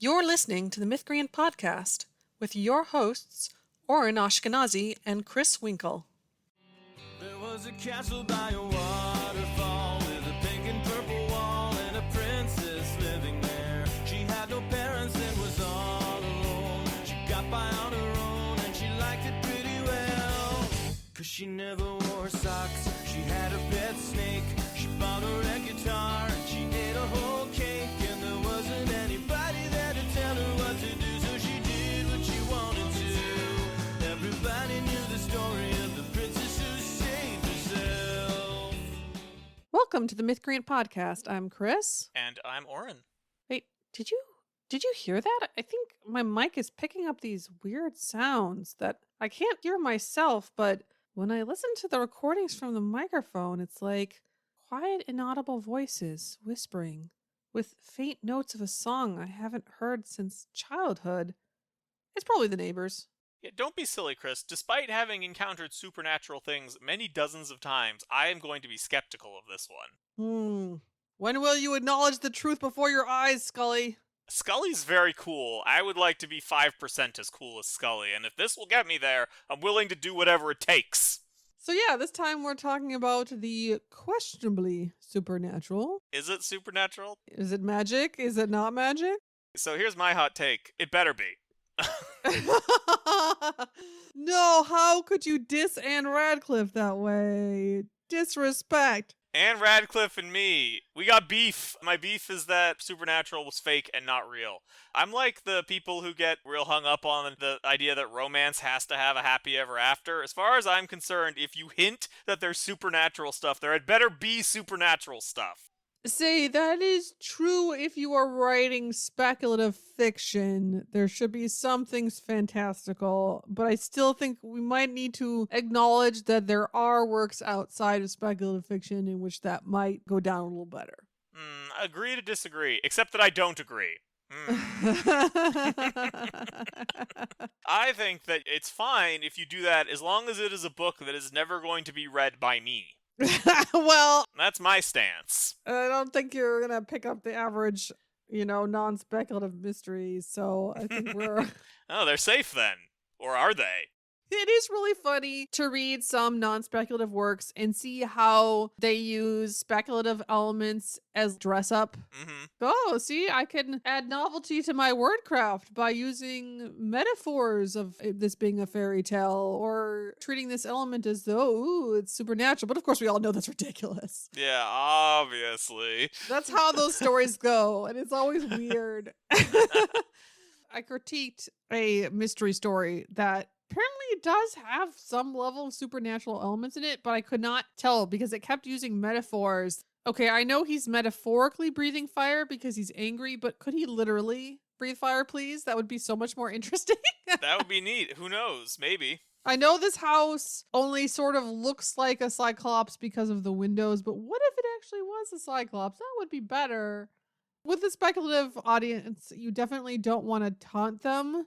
You're listening to the Mythcreant podcast with your hosts, Oren Ashkenazi and Chris Winkle. There was a castle by a waterfall with a pink and purple wall and a princess living there. She had no parents and was all alone. She got by on her own and she liked it pretty well. 'Cause she never wore socks. She had a pet snake. She bought her a guitar and she ate a whole cake. And there wasn't anybody there to tell her what to do, so she did what she wanted to. Everybody knew the story of the princess who saved herself. Welcome to the Mythcreant podcast. I'm Chris. And I'm Oren. Wait, did you hear that? I think my mic is picking up these weird sounds that I can't hear myself, but when I listen to the recordings from the microphone, it's like quiet, inaudible voices whispering with faint notes of a song I haven't heard since childhood. It's probably the neighbors. Yeah, don't be silly, Chris. Despite having encountered supernatural things many dozens of times, I am going to be skeptical of this one. When will you acknowledge the truth before your eyes, Scully? Scully's very cool. I would like to be 5% as cool as Scully, and if this will get me there, I'm willing to do whatever it takes. So yeah, this time we're talking about the questionably supernatural. Is it supernatural? Is it magic? Is it not magic? So here's my hot take. It better be. No, how could you diss Anne Radcliffe that way? Disrespect. Anne Radcliffe and me, we got beef. My beef is that Supernatural was fake and not real. I'm like the people who get real hung up on the idea that romance has to have a happy ever after. As far as I'm concerned, if you hint that there's supernatural stuff there, it better be supernatural stuff. Say, that is true if you are writing speculative fiction. There should be some things fantastical, but I still think we might need to acknowledge that there are works outside of speculative fiction in which that might go down a little better. Agree to disagree, except that I don't agree. I think that it's fine if you do that as long as it is a book that is never going to be read by me. Well, that's my stance. I don't think you're going to pick up the average, non-speculative mysteries, so I think we're... Oh, they're safe then. Or are they? It is really funny to read some non-speculative works and see how they use speculative elements as dress up. Mm-hmm. Oh, see, I can add novelty to my wordcraft by using metaphors of this being a fairy tale or treating this element as though, it's supernatural. But of course, we all know that's ridiculous. Yeah, obviously. That's how those stories go, and it's always weird. I critiqued a mystery story that apparently does have some level of supernatural elements in it, but I could not tell because it kept using metaphors. Okay, I know he's metaphorically breathing fire because he's angry, but could he literally breathe fire, please? That would be so much more interesting. That would be neat. Who knows? Maybe. I know this house only sort of looks like a cyclops because of the windows, but what if it actually was a cyclops? That would be better. With the speculative audience, you definitely don't want to taunt them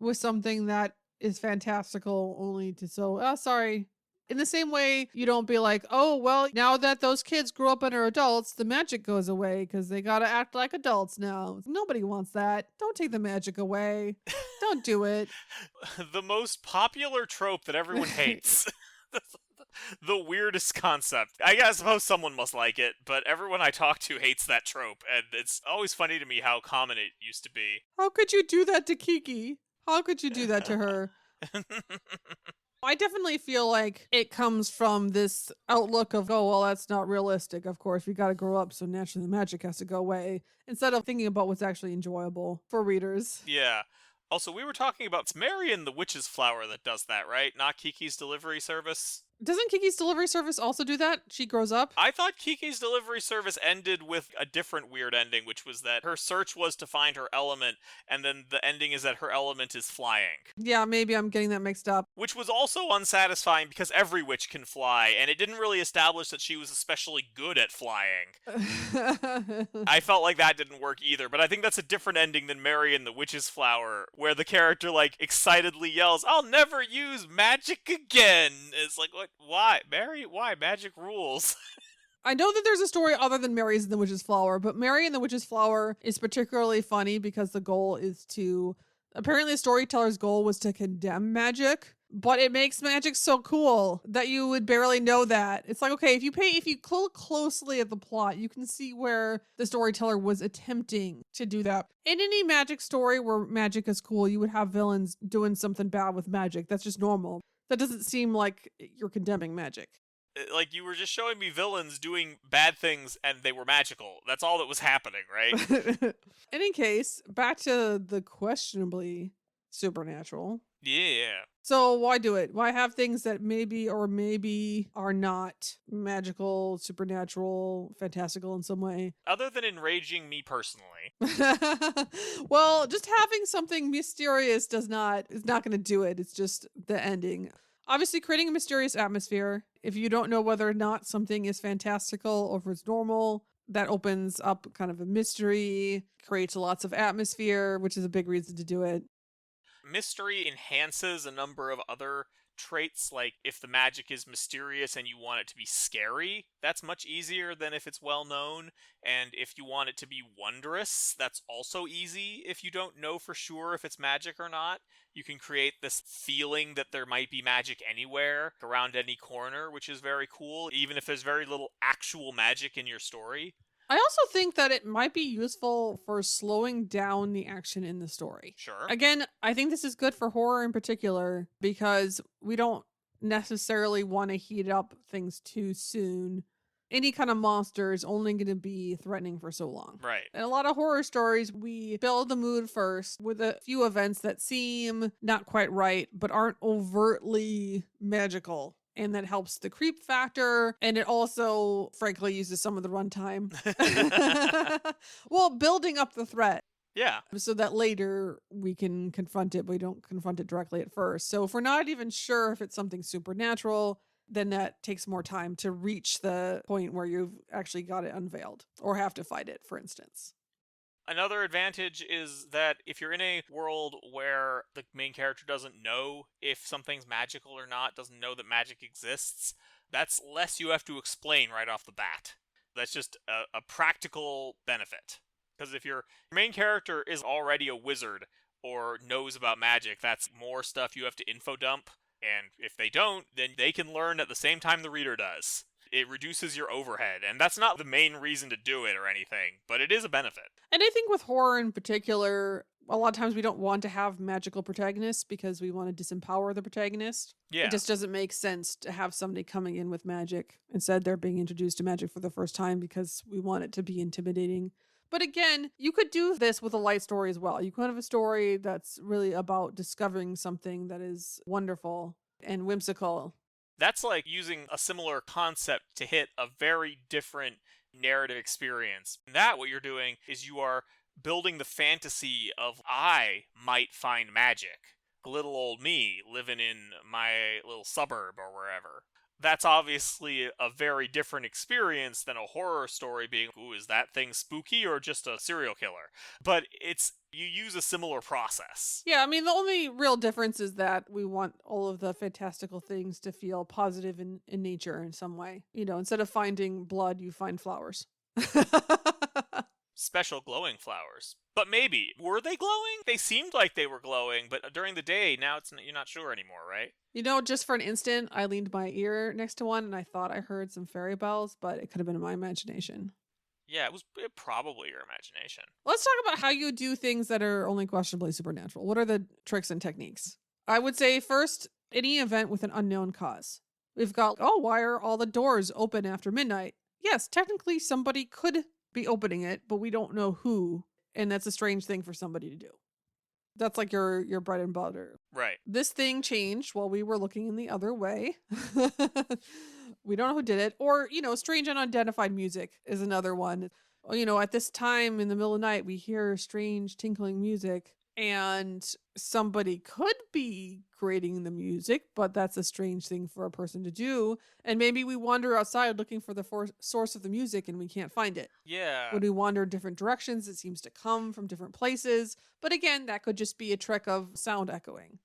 with something that is fantastical only to sorry. In the same way, you don't be like, oh, well, now that those kids grow up and are adults, the magic goes away because they gotta act like adults now. Nobody wants that. Don't take the magic away. Don't do it. The most popular trope that everyone hates. The weirdest concept. I suppose someone must like it, but everyone I talk to hates that trope, and it's always funny to me how common it used to be. How could you do that to Kiki? How could you do that to her? I definitely feel like it comes from this outlook of, oh, well, that's not realistic. Of course, we got to grow up, so naturally the magic has to go away, instead of thinking about what's actually enjoyable for readers. Yeah. Also, we were talking about it's Marion the Witch's Flower that does that, right? Not Kiki's Delivery Service? Doesn't Kiki's Delivery Service also do that? She grows up? I thought Kiki's Delivery Service ended with a different weird ending, which was that her search was to find her element, and then the ending is that her element is flying. Yeah, maybe I'm getting that mixed up. Which was also unsatisfying because every witch can fly, and it didn't really establish that she was especially good at flying. I felt like that didn't work either, but I think that's a different ending than Marion the Witch's Flower, where the character, excitedly yells, "I'll never use magic again!" It's like, what? Why? Mary? Why? Magic rules. I know that there's a story other than Mary's and the Witch's Flower, but Mary and the Witch's Flower is particularly funny because the goal is to, apparently the storyteller's goal was to condemn magic, but it makes magic so cool that you would barely know that. It's like, okay, if you look closely at the plot, you can see where the storyteller was attempting to do that. In any magic story where magic is cool, you would have villains doing something bad with magic. That's just normal. That doesn't seem like you're condemning magic. Like, you were just showing me villains doing bad things and they were magical. That's all that was happening, right? In any case, back to the questionably supernatural. Yeah. So why do it? Why have things that maybe or maybe are not magical, supernatural, fantastical in some way? Other than enraging me personally. Well, just having something mysterious is not going to do it. It's just the ending. Obviously, creating a mysterious atmosphere. If you don't know whether or not something is fantastical or if it's normal, that opens up kind of a mystery, creates lots of atmosphere, which is a big reason to do it. Mystery enhances a number of other traits, like if the magic is mysterious and you want it to be scary, that's much easier than if it's well known. And if you want it to be wondrous, that's also easy if you don't know for sure if it's magic or not. You can create this feeling that there might be magic anywhere, around any corner, which is very cool, even if there's very little actual magic in your story. I also think that it might be useful for slowing down the action in the story. Sure. Again, I think this is good for horror in particular because we don't necessarily want to heat up things too soon. Any kind of monster is only going to be threatening for so long. Right. In a lot of horror stories, we build the mood first with a few events that seem not quite right, but aren't overtly magical. And that helps the creep factor. And it also, frankly, uses some of the runtime. Well, building up the threat. Yeah. So that later we can confront it, but we don't confront it directly at first. So if we're not even sure if it's something supernatural, then that takes more time to reach the point where you've actually got it unveiled or have to fight it, for instance. Another advantage is that if you're in a world where the main character doesn't know if something's magical or not, doesn't know that magic exists, that's less you have to explain right off the bat. That's just a practical benefit. Because if your main character is already a wizard or knows about magic, that's more stuff you have to info dump. And if they don't, then they can learn at the same time the reader does. It reduces your overhead, and that's not the main reason to do it or anything, but it is a benefit. And I think with horror in particular, a lot of times we don't want to have magical protagonists because we want to disempower the protagonist. Yeah. It just doesn't make sense to have somebody coming in with magic. Instead, they're being introduced to magic for the first time because we want it to be intimidating. But again, you could do this with a light story as well. You could have a story that's really about discovering something that is wonderful and whimsical. That's like using a similar concept to hit a very different narrative experience. And that, what you're doing is you are building the fantasy of I might find magic. Little old me living in my little suburb or wherever. That's obviously a very different experience than a horror story being, ooh, is that thing spooky or just a serial killer? But you use a similar process. Yeah, I mean, the only real difference is that we want all of the fantastical things to feel positive in nature in some way. You know, instead of finding blood, you find flowers. Special glowing flowers. But maybe. Were they glowing? They seemed like they were glowing, but during the day, now you're not sure anymore, right? You know, just for an instant, I leaned my ear next to one and I thought I heard some fairy bells, but it could have been in my imagination. Yeah, it was probably your imagination. Let's talk about how you do things that are only questionably supernatural. What are the tricks and techniques? I would say first, any event with an unknown cause. We've got, why are all the doors open after midnight? Yes, technically somebody could be opening it, but we don't know who. And that's a strange thing for somebody to do. That's like your bread and butter. Right. This thing changed while we were looking in the other way. We don't know who did it. Or, strange unidentified music is another one. At this time in the middle of the night, we hear strange tinkling music. And somebody could be creating the music, but that's a strange thing for a person to do. And maybe we wander outside looking for the source of the music and we can't find it. Yeah. When we wander different directions, it seems to come from different places. But again, that could just be a trick of sound echoing.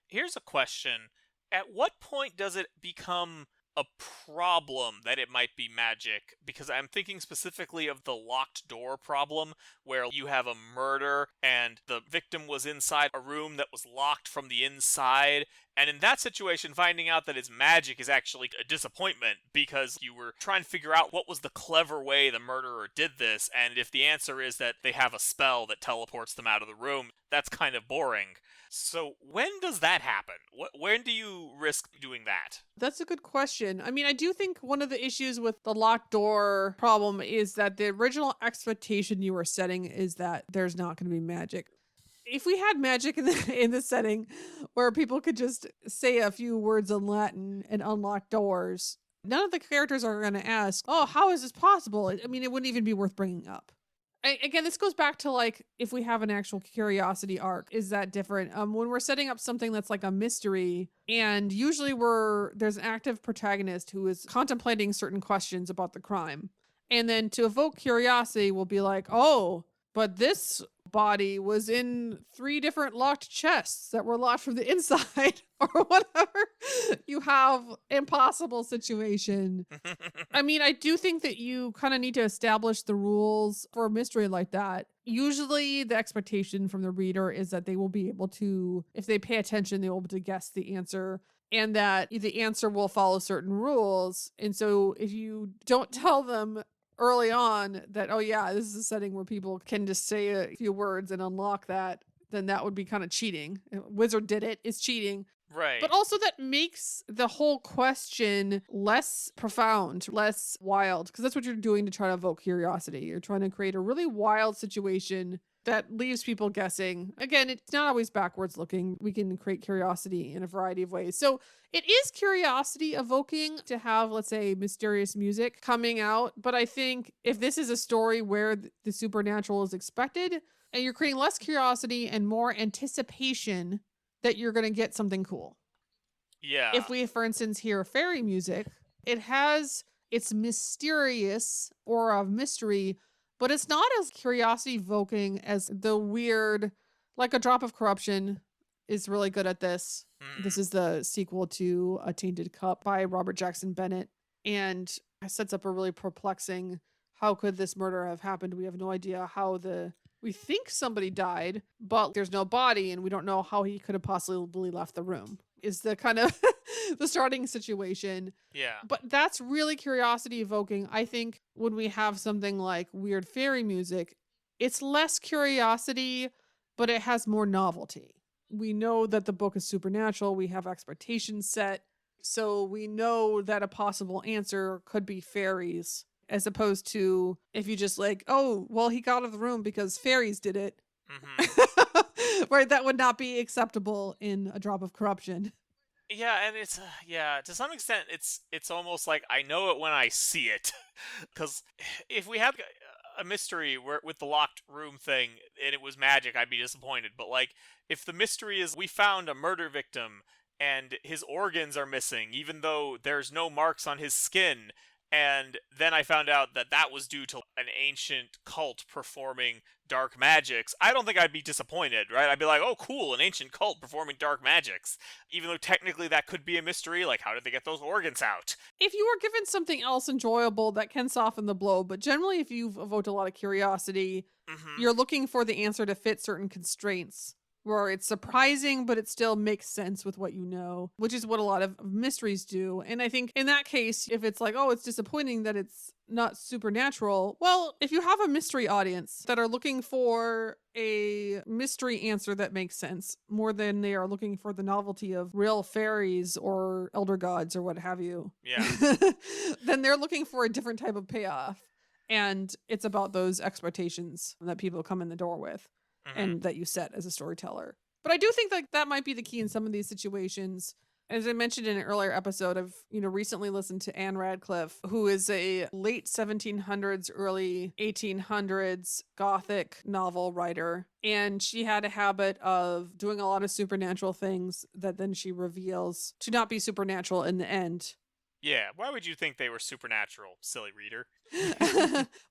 Here's a question. At what point does it become a problem that it might be magic, because I'm thinking specifically of the locked door problem, where you have a murder and the victim was inside a room that was locked from the inside. And in that situation, finding out that it's magic is actually a disappointment, because you were trying to figure out what was the clever way the murderer did this, and if the answer is that they have a spell that teleports them out of the room, that's kind of boring. So when does that happen? When do you risk doing that? That's a good question. I mean, I do think one of the issues with the locked door problem is that the original expectation you were setting is that there's not going to be magic. If we had magic in the setting where people could just say a few words in Latin and unlock doors, none of the characters are going to ask, oh, how is this possible? I mean, it wouldn't even be worth bringing up. Again, this goes back to like, if we have an actual curiosity arc, is that different? When we're setting up something that's like a mystery, and usually there's an active protagonist who is contemplating certain questions about the crime. And then to evoke curiosity, we'll be like, oh, but this body was in 3 different locked chests that were locked from the inside or whatever. You have impossible situation. I mean, I do think that you kind of need to establish the rules for a mystery like that. Usually the expectation from the reader is that they will be able to, if they pay attention, they'll be able to guess the answer, and that the answer will follow certain rules. And so if you don't tell them early on that, oh yeah, this is a setting where people can just say a few words and unlock that, then that would be kind of cheating. Wizard did it. It's cheating. Right. But also that makes the whole question less profound, less wild, because that's what you're doing to try to evoke curiosity. You're trying to create a really wild situation that leaves people guessing. Again, it's not always backwards looking. We can create curiosity in a variety of ways. So it is curiosity evoking to have, let's say, mysterious music coming out. But I think if this is a story where the supernatural is expected, and you're creating less curiosity and more anticipation that you're going to get something cool. Yeah. If we, for instance, hear fairy music, it has its mysterious aura of mystery, but it's not as curiosity evoking as the weird, like A Drop of Corruption is really good at this. This is the sequel to A Tainted Cup by Robert Jackson Bennett, and it sets up a really perplexing, how could this murder have happened? We have no idea how we think somebody died, but there's no body and we don't know how he could have possibly left the room, is the kind of the starting situation. Yeah. But that's really curiosity evoking. I think when we have something like weird fairy music, it's less curiosity, but it has more novelty. We know that the book is supernatural. We have expectations set. So we know that a possible answer could be fairies, as opposed to if you just like, oh, well, he got out of the room because fairies did it. Right, that would not be acceptable in A Drop of Corruption. Yeah, and it's to some extent it's almost like I know it when I see it. Because if we had a mystery with the locked room thing and it was magic, I'd be disappointed. But like, if the mystery is we found a murder victim and his organs are missing, even though there's no marks on his skin, and then I found out that that was due to an ancient cult performing dark magics, I don't think I'd be disappointed, right? I'd be like, oh, cool, an ancient cult performing dark magics. Even though technically that could be a mystery, like, how did they get those organs out? If you were given something else enjoyable, that can soften the blow. But generally, if you've evoked a lot of curiosity, you're looking for the answer to fit certain constraints, where it's surprising, but it still makes sense with what you know, which is what a lot of mysteries do. And I think in that case, if it's like, oh, it's disappointing that it's not supernatural, well, if you have a mystery audience that are looking for a mystery answer that makes sense more than they are looking for the novelty of real fairies or elder gods or what have you, then they're looking for a different type of payoff. And it's about those expectations that people come in the door with. And that you set as a storyteller. But I do think like that might be the key in some of these situations. As I mentioned in an earlier episode, I've recently listened to Anne Radcliffe, who is a late 1700s, early 1800s Gothic novel writer. And she had a habit of doing a lot of supernatural things that then she reveals to not be supernatural in the end. Yeah, why would you think they were supernatural, silly reader?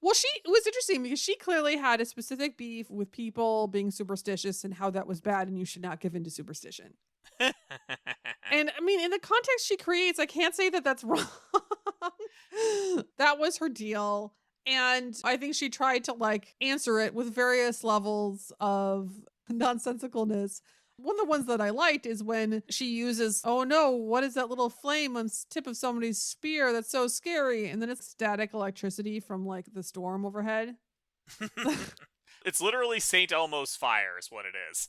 Well, it was interesting because she clearly had a specific beef with people being superstitious and how that was bad and you should not give in to superstition. And I mean, in the context she creates, I can't say that that's wrong. That was her deal. And I think she tried to like answer it with various levels of nonsensicalness. One of the ones that I liked is when she uses, oh no, what is that little flame on tip of somebody's spear? That's so scary. And then it's static electricity from like the storm overhead. It's literally St. Elmo's fire is what it is.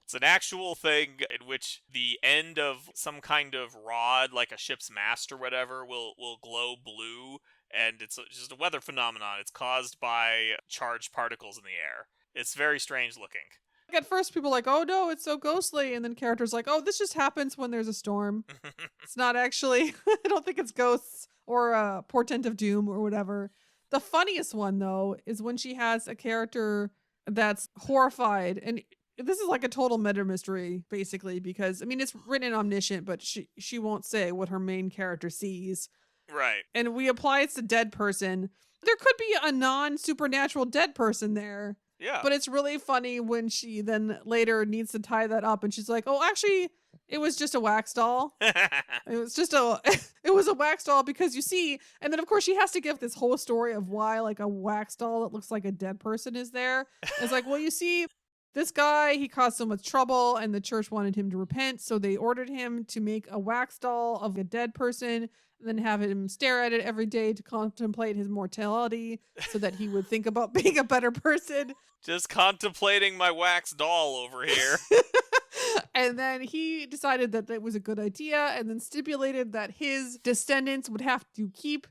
It's an actual thing in which the end of some kind of rod, like a ship's mast or whatever, will glow blue, and it's just a weather phenomenon. It's caused by charged particles in the air. It's very strange looking. At first, people are like, oh no, it's so ghostly. And then characters like, oh, this just happens when there's a storm. It's not actually, I don't think it's ghosts or a portent of doom or whatever. The funniest one, though, is when she has a character that's horrified. And this is like a total meta mystery, basically, because, I mean, it's written in Omniscient, but she won't say what her main character sees. Right. And we apply it's a dead person. There could be a non-supernatural dead person there. Yeah. But it's really funny when she then later needs to tie that up and she's like, oh, actually, it was just a wax doll. It was a wax doll because you see, and then of course she has to give this whole story of why like a wax doll that looks like a dead person is there. It's like, well, you see, this guy, he caused so much trouble and the church wanted him to repent. So they ordered him to make a wax doll of a dead person and then have him stare at it every day to contemplate his mortality so that he would think about being a better person. Just contemplating my wax doll over here. And then he decided that that was a good idea and then stipulated that his descendants would have to keep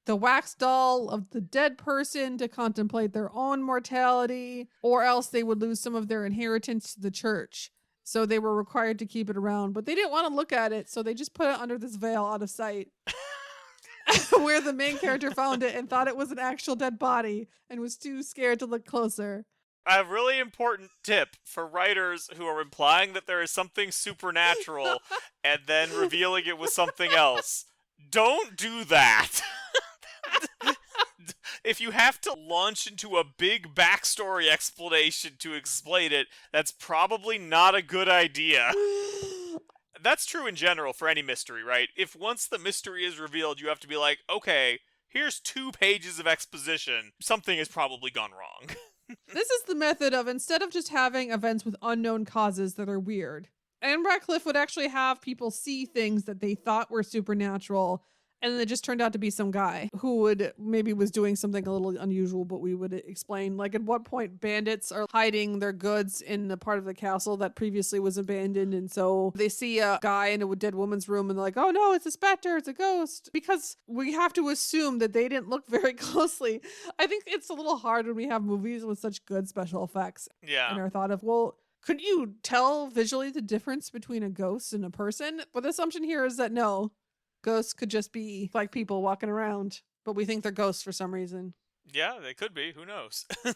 the wax doll of the dead person to contemplate their own mortality, or else they would lose some of their inheritance to the church. So they were required to keep it around, but they didn't want to look at it, so they just put it under this veil out of sight. Where the main character found it and thought it was an actual dead body and was too scared to look closer. A really important tip for writers who are implying that there is something supernatural and then revealing it was something else. Don't do that. If you have to launch into a big backstory explanation to explain it, that's probably not a good idea. That's true in general for any mystery, right? If once the mystery is revealed, you have to be like, okay, here's 2 pages of exposition. Something has probably gone wrong. This is the method of, instead of just having events with unknown causes that are weird, Anne Radcliffe would actually have people see things that they thought were supernatural, and then it just turned out to be some guy who would maybe was doing something a little unusual, but we would explain, like at what point bandits are hiding their goods in a part of the castle that previously was abandoned, and so they see a guy in a dead woman's room and they're like, oh no, it's a specter, it's a ghost, because we have to assume that they didn't look very closely. I think it's a little hard when we have movies with such good special effects. Yeah. And our thought of, well, could you tell visually the difference between a ghost and a person? But the assumption here is that no. Ghosts could just be like people walking around, but we think they're ghosts for some reason. Yeah, they could be. Who knows? Do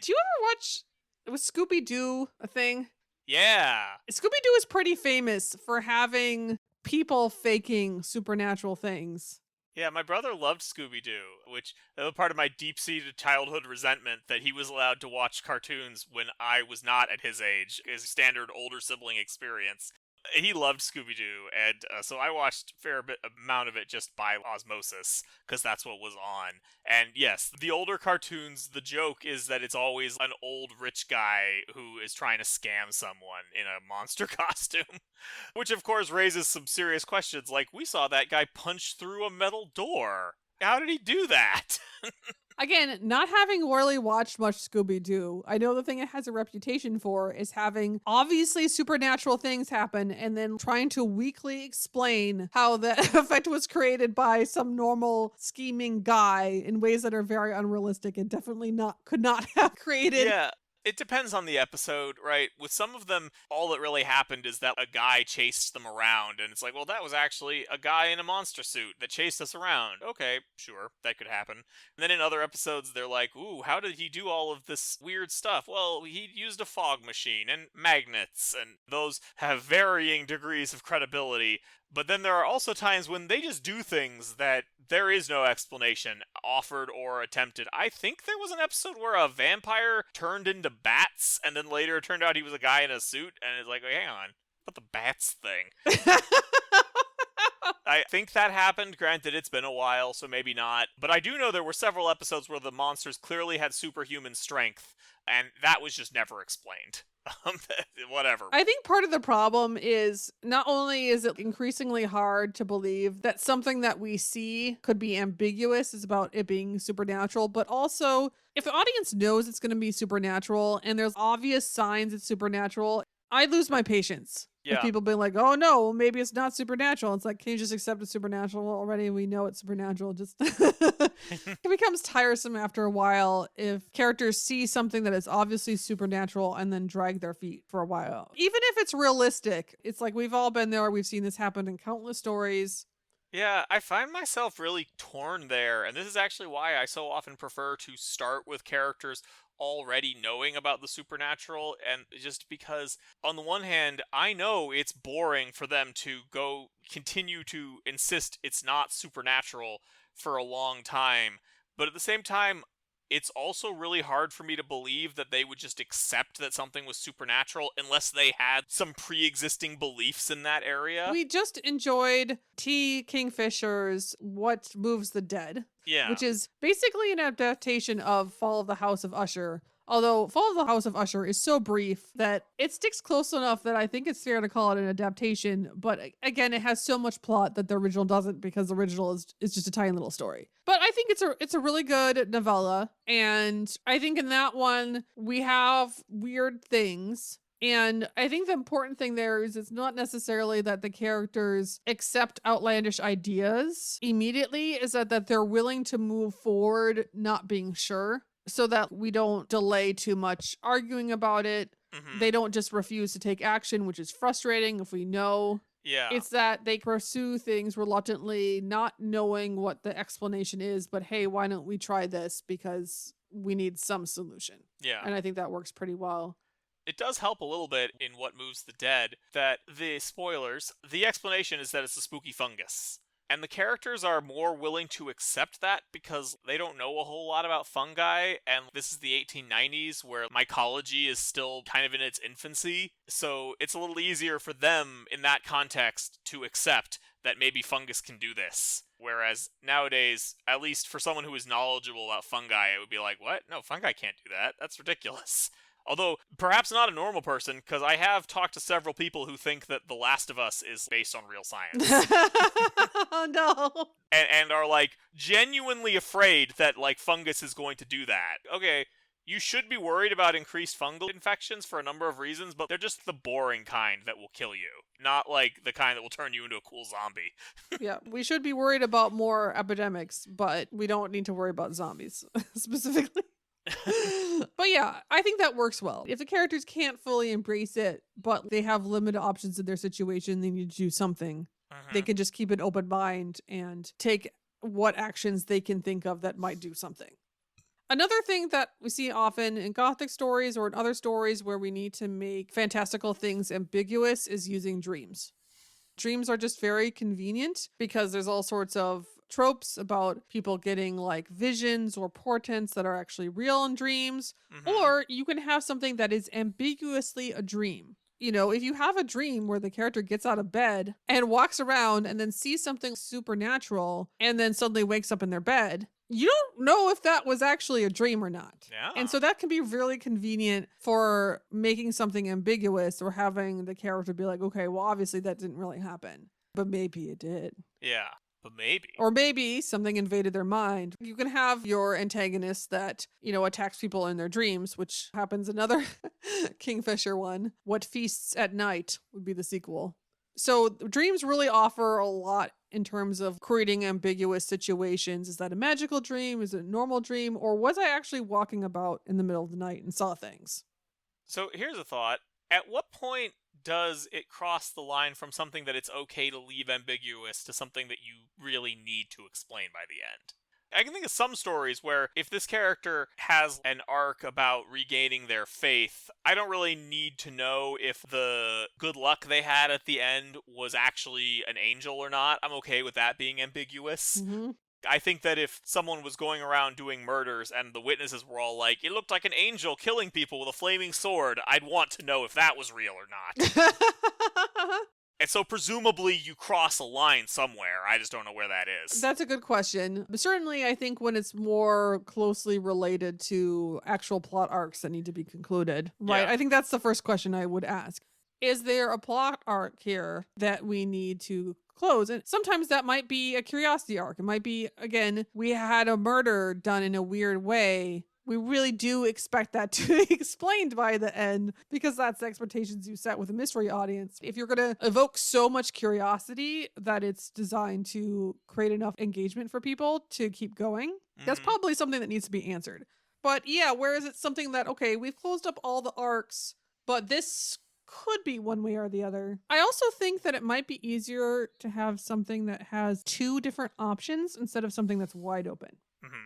you ever watch, was Scooby-Doo a thing? Yeah. Scooby-Doo is pretty famous for having people faking supernatural things. Yeah, my brother loved Scooby-Doo, which was part of my deep-seated childhood resentment that he was allowed to watch cartoons when I was not at his age, his standard older sibling experience. He loved Scooby-Doo, and so I watched a fair amount of it just by osmosis, because that's what was on. And yes, the older cartoons, the joke is that it's always an old rich guy who is trying to scam someone in a monster costume, which of course raises some serious questions, like, we saw that guy punch through a metal door. How did he do that? Again, not having really watched much Scooby-Doo, I know the thing it has a reputation for is having obviously supernatural things happen and then trying to weakly explain how the effect was created by some normal scheming guy in ways that are very unrealistic and definitely could not have created. Yeah. It depends on the episode, right? With some of them, all that really happened is that a guy chased them around, and it's like, well, that was actually a guy in a monster suit that chased us around. Okay, sure, that could happen. And then in other episodes, they're like, ooh, how did he do all of this weird stuff? Well, he used a fog machine and magnets, and those have varying degrees of credibility. But then there are also times when they just do things that there is no explanation offered or attempted. I think there was an episode where a vampire turned into bats, and then later it turned out he was a guy in a suit, and it's like, hang on. about the bats thing? I think that happened. Granted, it's been a while, so maybe not. But I do know there were several episodes where the monsters clearly had superhuman strength, and that was just never explained. Whatever. I think part of the problem is not only is it increasingly hard to believe that something that we see could be ambiguous is about it being supernatural, but also if the audience knows it's going to be supernatural and there's obvious signs it's supernatural, I lose my patience. Yeah. If people be like, oh no, maybe it's not supernatural. It's like, can you just accept it's supernatural? Well, already we know it's supernatural. Just it becomes tiresome after a while if characters see something that is obviously supernatural and then drag their feet for a while. Even if it's realistic, it's like we've all been there. We've seen this happen in countless stories. Yeah, I find myself really torn there, and this is actually why I so often prefer to start with characters already knowing about the supernatural, and just because, on the one hand, I know it's boring for them to continue to insist it's not supernatural for a long time, but at the same time, it's also really hard for me to believe that they would just accept that something was supernatural unless they had some pre-existing beliefs in that area. We just enjoyed T. Kingfisher's What Moves the Dead, which is basically an adaptation of Fall of the House of Usher. Although Fall of the House of Usher is so brief that it sticks close enough that I think it's fair to call it an adaptation. But again, it has so much plot that the original doesn't, because the original is just a tiny little story. But I think it's a really good novella. And I think in that one, we have weird things. And I think the important thing there is it's not necessarily that the characters accept outlandish ideas immediately, is that they're willing to move forward not being sure, so that we don't delay too much arguing about it. Mm-hmm. They don't just refuse to take action, which is frustrating if we know. Yeah. It's that they pursue things reluctantly, not knowing what the explanation is, but hey, why don't we try this because we need some solution. Yeah. And I think that works pretty well. It does help a little bit in What Moves the Dead that the explanation is that it's a spooky fungus. And the characters are more willing to accept that because they don't know a whole lot about fungi, and this is the 1890s where mycology is still kind of in its infancy, so it's a little easier for them in that context to accept that maybe fungus can do this. Whereas nowadays, at least for someone who is knowledgeable about fungi, it would be like, what? No, fungi can't do that. That's ridiculous. Although, perhaps not a normal person, because I have talked to several people who think that The Last of Us is based on real science. Oh, no. And are, like, genuinely afraid that, like, fungus is going to do that. Okay, you should be worried about increased fungal infections for a number of reasons, but they're just the boring kind that will kill you. Not, like, the kind that will turn you into a cool zombie. Yeah, we should be worried about more epidemics, but we don't need to worry about zombies, specifically. But yeah, I think that works well. If the characters can't fully embrace it, but they have limited options in their situation, they need to do something. They can just keep an open mind and take what actions they can think of that might do something. Another thing that we see often in Gothic stories or in other stories where we need to make fantastical things ambiguous is using dreams. Dreams are just very convenient because there's all sorts of tropes about people getting like visions or portents that are actually real in dreams. Or you can have something that is ambiguously a dream. You know, if you have a dream where the character gets out of bed and walks around and then sees something supernatural and then suddenly wakes up in their bed, you don't know if that was actually a dream or not. Yeah. And so that can be really convenient for making something ambiguous or having the character be like, okay, well, obviously that didn't really happen, but maybe it did. Yeah. But maybe. Or maybe something invaded their mind. You can have your antagonist that, you know, attacks people in their dreams, which happens another Kingfisher one. What Feasts at Night would be the sequel. So dreams really offer a lot in terms of creating ambiguous situations. Is that a magical dream? Is it a normal dream? Or was I actually walking about in the middle of the night and saw things? So here's a thought. At what point does it cross the line from something that it's okay to leave ambiguous to something that you really need to explain by the end? I can think of some stories where if this character has an arc about regaining their faith, I don't really need to know if the good luck they had at the end was actually an angel or not. I'm okay with that being ambiguous. I think that if someone was going around doing murders and the witnesses were all like, it looked like an angel killing people with a flaming sword, I'd want to know if that was real or not. And so presumably you cross a line somewhere. I just don't know where that is. That's a good question. But certainly I think when it's more closely related to actual plot arcs that need to be concluded, right? Yeah. I think that's the first question I would ask. Is there a plot arc here that we need to close? And sometimes that might be a curiosity arc. It might be, again, we had a murder done in a weird way. We really do expect that to be explained by the end because that's the expectations you set with a mystery audience. If you're going to evoke so much curiosity that it's designed to create enough engagement for people to keep going, that's probably something that needs to be answered. But yeah, whereas it's something that, okay, we've closed up all the arcs, but this could be one way or the other. I also think that it might be easier to have something that has two different options instead of something that's wide open.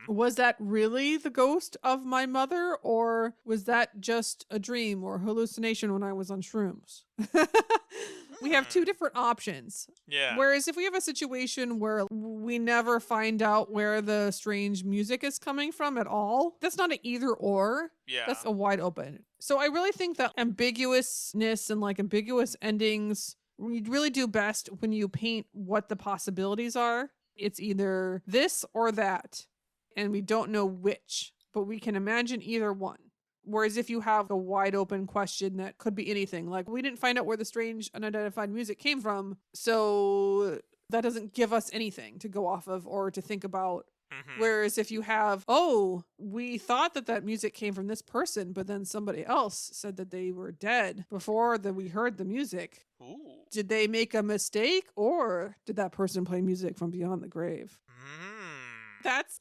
Was that really the ghost of my mother, or was that just a dream or hallucination when I was on shrooms? We have two different options. Yeah. Whereas if we have a situation where we never find out where the strange music is coming from at all, that's not an either or. Yeah. That's a wide open. So I really think that ambiguousness and like ambiguous endings, you really do best when you paint what the possibilities are. It's either this or that. And we don't know which, but we can imagine either one. Whereas if you have a wide open question that could be anything, like we didn't find out where the strange unidentified music came from, so that doesn't give us anything to go off of or to think about. Whereas if you have, oh, we thought that music came from this person, but then somebody else said that they were dead before that we heard the music. Ooh. Did they make a mistake, or did that person play music from beyond the grave? That's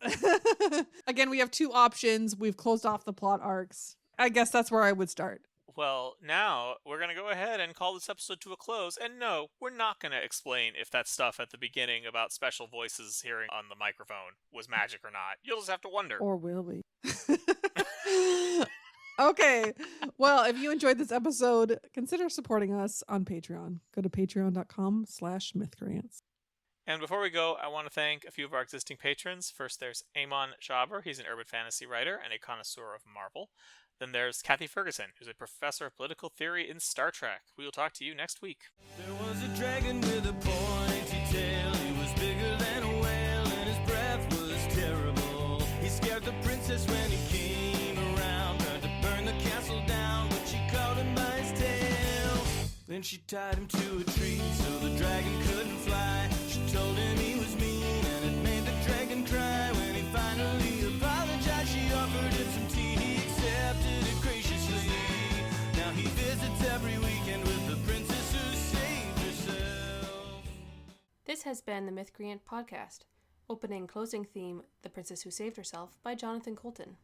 again, we have two options. We've closed off the plot arcs. I guess that's where I would start. Well, now we're going to go ahead and call this episode to a close. And no, we're not going to explain if that stuff at the beginning about special voices hearing on the microphone was magic or not. You'll just have to wonder. Or will we? Okay. Well, if you enjoyed this episode, consider supporting us on Patreon. Go to patreon.com/mythcreants. And before we go, I want to thank a few of our existing patrons. First, there's Amon Schaber. He's an urban fantasy writer and a connoisseur of Marvel. Then there's Kathy Ferguson, who's a professor of political theory in Star Trek. We will talk to you next week. There was a dragon with a pointy tail. He was bigger than a whale and his breath was terrible. He scared the princess when he came around. Tried to burn the castle down, but she caught him by his tail. Then she tied him to a tree so the dragon couldn't fly. She told him he was mean and it made the dragon cry. When he finally apologized, she offered him some tea. He accepted it graciously. Now he visits every weekend with the princess who saved herself. This has been the Mythcreant podcast. Opening closing theme, The Princess Who Saved Herself by Jonathan Colton.